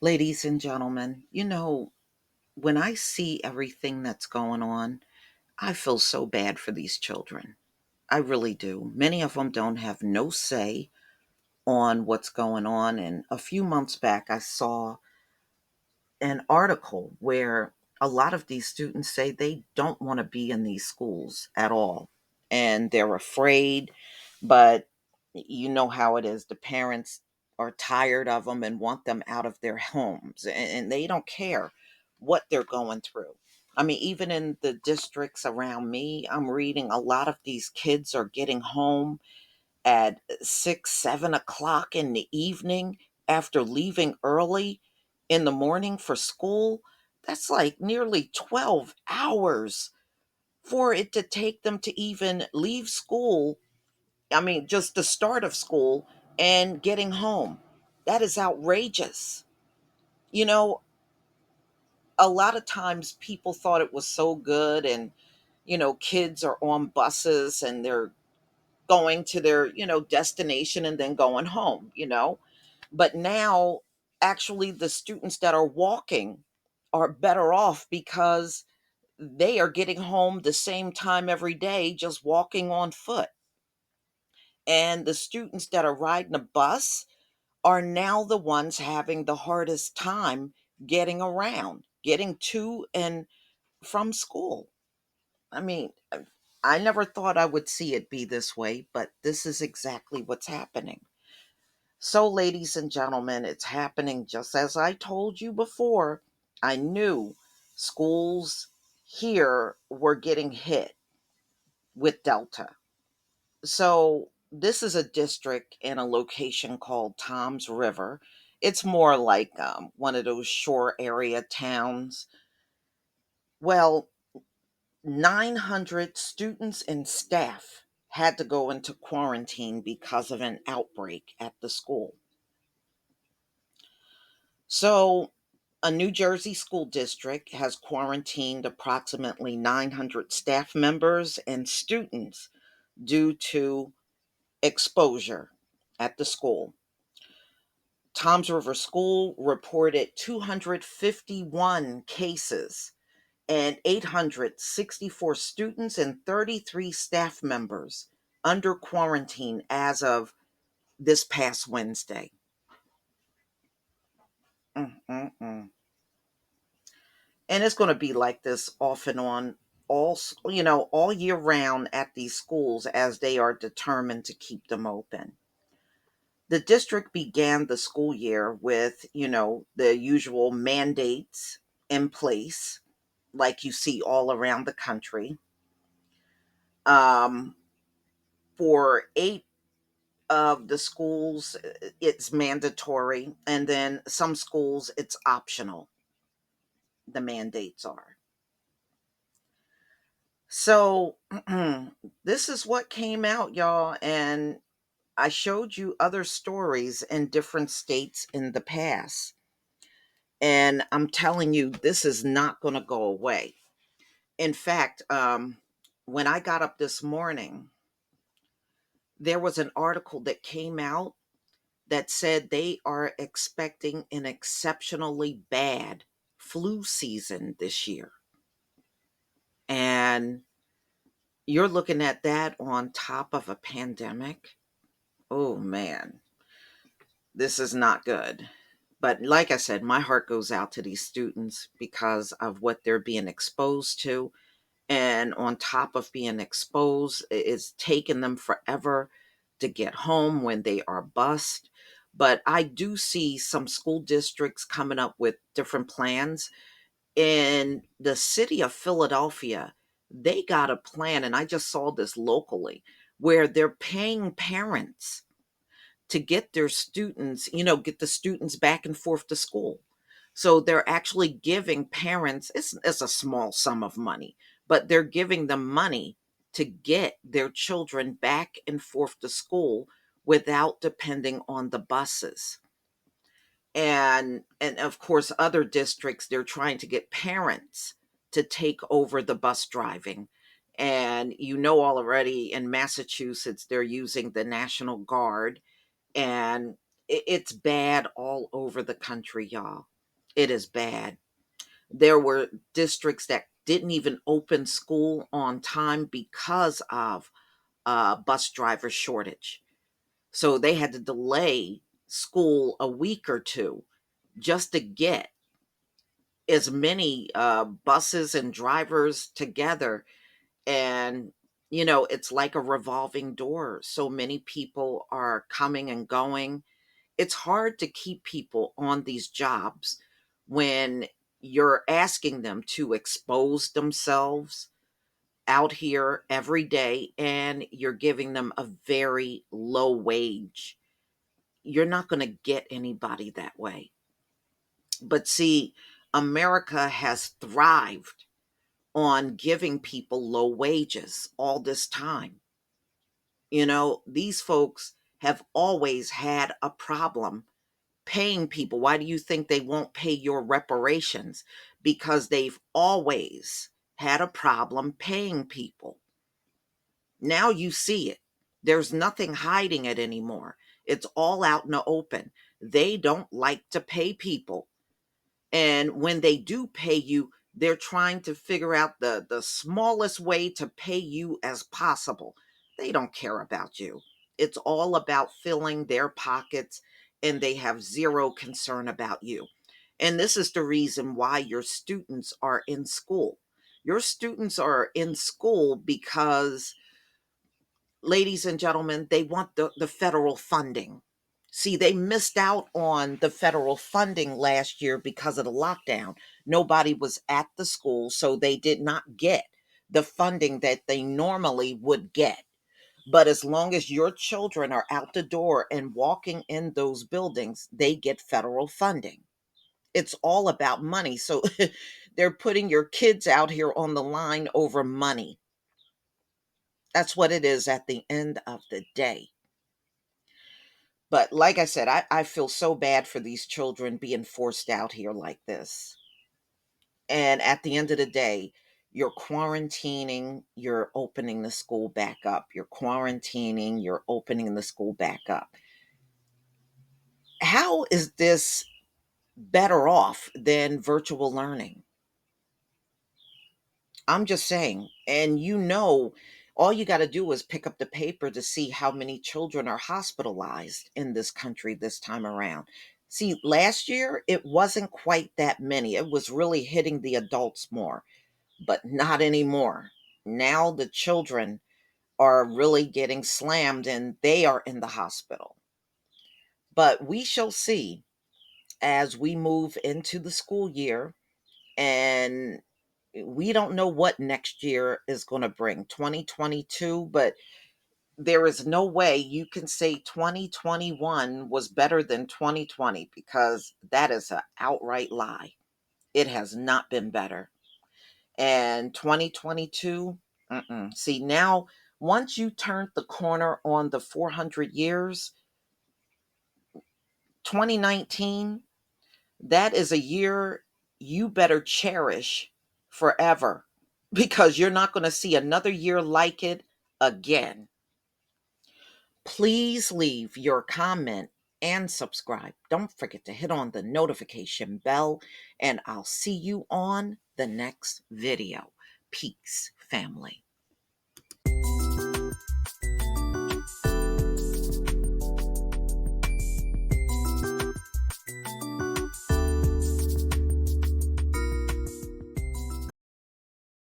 Ladies and gentlemen, when I see everything that's going on, I feel so bad for these children. I really do. Many of them don't have no say on what's going on. And a few months back, I saw an article where a lot of these students say they don't want to be in these schools at all. And they're afraid, but you know how it is. The parents are tired of them and want them out of their homes, and they don't care what they're going through. I mean, even in the districts around me, I'm reading a lot of these kids are getting home at 6, 7 o'clock in the evening after leaving early in the morning for school. That's like nearly 12 hours for it to take them to even leave school. I mean, just the start of school and getting home. That is outrageous. You know, a lot of times people thought it was so good, and, kids are on buses and they're going to their, destination and then going home. But now, actually, the students that are walking are better off because they are getting home the same time every day, just walking on foot. And the students that are riding a bus are now the ones having the hardest time getting around, getting to and from school. I mean, I never thought I would see it be this way, but this is exactly what's happening. So, ladies and gentlemen, it's happening just as I told you before. I knew schools here were getting hit with Delta. So, this is a district in a location called Tom's River. It's more like one of those shore area towns. Well, 900 students and staff had to go into quarantine because of an outbreak at the school. So, a New Jersey school district has quarantined approximately 900 staff members and students due to exposure at the school. Toms River School reported 251 cases and 864 students and 33 staff members under quarantine as of this past Wednesday. Mm-mm-mm. And it's going to be like this off and on all year round at these schools as they are determined to keep them open. The district began the school year with, the usual mandates in place, like you see all around the country. um, for 8 of the schools, it's mandatory, and then some schools it's optional. The mandates are. So this is what came out, y'all. And I showed you other stories in different states in the past. And I'm telling you, this is not going to go away. In fact, when I got up this morning, there was an article that came out that said they are expecting an exceptionally bad flu season this year. And you're looking at that on top of a pandemic. Oh man, this is not good. But like I said, my heart goes out to these students because of what they're being exposed to. And on top of being exposed, it's taken them forever to get home when they are bused. But I do see some school districts coming up with different plans. In the city of Philadelphia, they got a plan, and I just saw this locally, where they're paying parents to get their students, get the students back and forth to school. So they're actually giving parents, it's a small sum of money, but they're giving them money to get their children back and forth to school without depending on the buses. And of course other districts, they're trying to get parents to take over the bus driving. And already in Massachusetts they're using the National Guard, and It's bad all over the country, y'all. It is bad. There were districts that didn't even open school on time because of bus driver shortage. So they had to delay school a week or two just to get as many buses and drivers together. And, it's like a revolving door. So many people are coming and going. It's hard to keep people on these jobs when you're asking them to expose themselves out here every day and you're giving them a very low wage. You're not going to get anybody that way. But see, America has thrived on giving people low wages all this time. These folks have always had a problem paying people. Why do you think they won't pay your reparations? Because they've always had a problem paying people. Now you see it. There's nothing hiding it anymore. It's all out in the open. They don't like to pay people. And when they do pay you, they're trying to figure out the smallest way to pay you as possible. They don't care about you. It's all about filling their pockets, and they have zero concern about you. And this is the reason why your students are in school. Your students are in school because, ladies and gentlemen, they want the federal funding. See, they missed out on the federal funding last year because of the lockdown. Nobody was at the school, so they did not get the funding that they normally would get. But as long as your children are out the door and walking in those buildings, they get federal funding. It's all about money. So they're putting your kids out here on the line over money. That's what it is at the end of the day. But like I said, I feel so bad for these children being forced out here like this. And at the end of the day, you're quarantining, you're opening the school back up. You're quarantining, you're opening the school back up. How is this better off than virtual learning? I'm just saying. And all you got to do is pick up the paper to see how many children are hospitalized in this country this time around. See, last year, it wasn't quite that many. It was really hitting the adults more, but not anymore. Now the children are really getting slammed and they are in the hospital. But we shall see as we move into the school year, and we don't know what next year is going to bring, 2022, but there is no way you can say 2021 was better than 2020, because that is an outright lie. It has not been better. And 2022, see, now once you turned the corner on the 400 years, 2019, that is a year you better cherish forever, because you're not going to see another year like it again. Please leave your comment and subscribe. Don't forget to hit on the notification bell, and I'll see you on the next video. Peace, family.